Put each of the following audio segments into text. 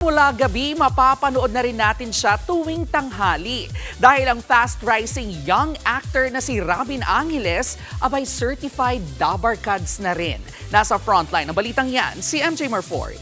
Mula gabi, mapapanood na rin natin siya tuwing tanghali. Dahil ang fast-rising young actor na si Robin Angeles, abay certified dabarkads na rin. Nasa frontline ng balitang yan, si MJ Marfori.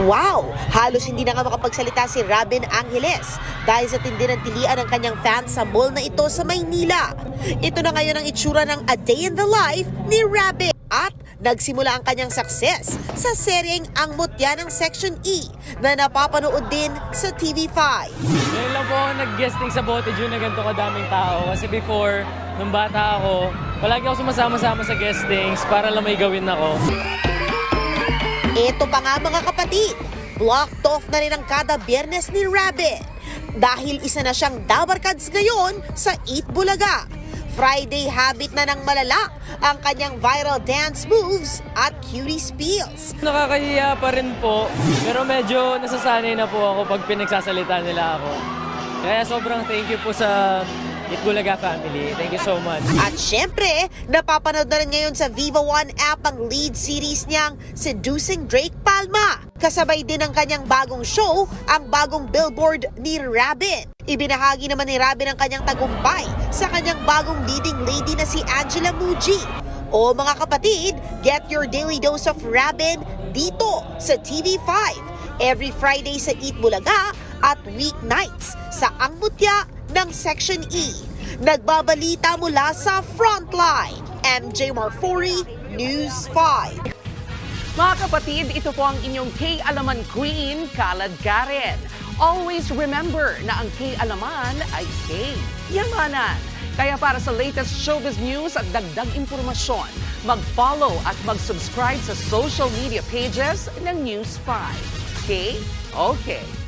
Wow! Halos hindi na nga makapagsalita si Robin Angeles dahil sa tindi ng tilian ng kanyang fans sa mall na ito sa Maynila. Ito na ngayon ang itsura ng A Day in the Life ni Robin. At nagsimula ang kanyang success sa seryeng Ang Mutya ng Section E na napapanood din sa TV5. Ngayon lang po ako nag-guesting sa Bote June na ganito kadaming tao. Kasi before, nung bata ako, palagi ako sumasama-sama sa guestings para lang may gawin ako. Ito pa nga mga kapatid, blocked off na rin ang kada Biyernes ni Robin dahil isa na siyang dabarkads ngayon sa Eat Bulaga. Friday habit na ng malala ang kanyang viral dance moves at cutie spills. Nakakahiya pa rin po, pero medyo nasasanay na po ako pag pinagsasalita nila ako. Kaya sobrang thank you po sa Eat Bulaga family. Thank you so much. At syempre, napapanood na rin ngayon sa Viva One app ang lead series niyang Seducing Drake Palma. Kasabay din ang kanyang bagong show, ang bagong billboard ni Robin. Ibinahagi naman ni Robin ang kanyang tagumpay sa kanyang bagong leading lady na si Angela Muji. O mga kapatid, get your daily dose of Robin dito sa TV5. Every Friday sa Eat Bulaga at weeknights sa Ang Mutya ng Section E. Nagbabalita mula sa Frontline. MJ Marfori, News 5. Mga kapatid, ito po ang inyong K-Alaman Queen, Kalad Karen. Always remember na ang K-Alaman ay K-Yamanan. Kaya para sa latest showbiz news at dagdag impormasyon, mag-follow at mag-subscribe sa social media pages ng News 5. K? Okay.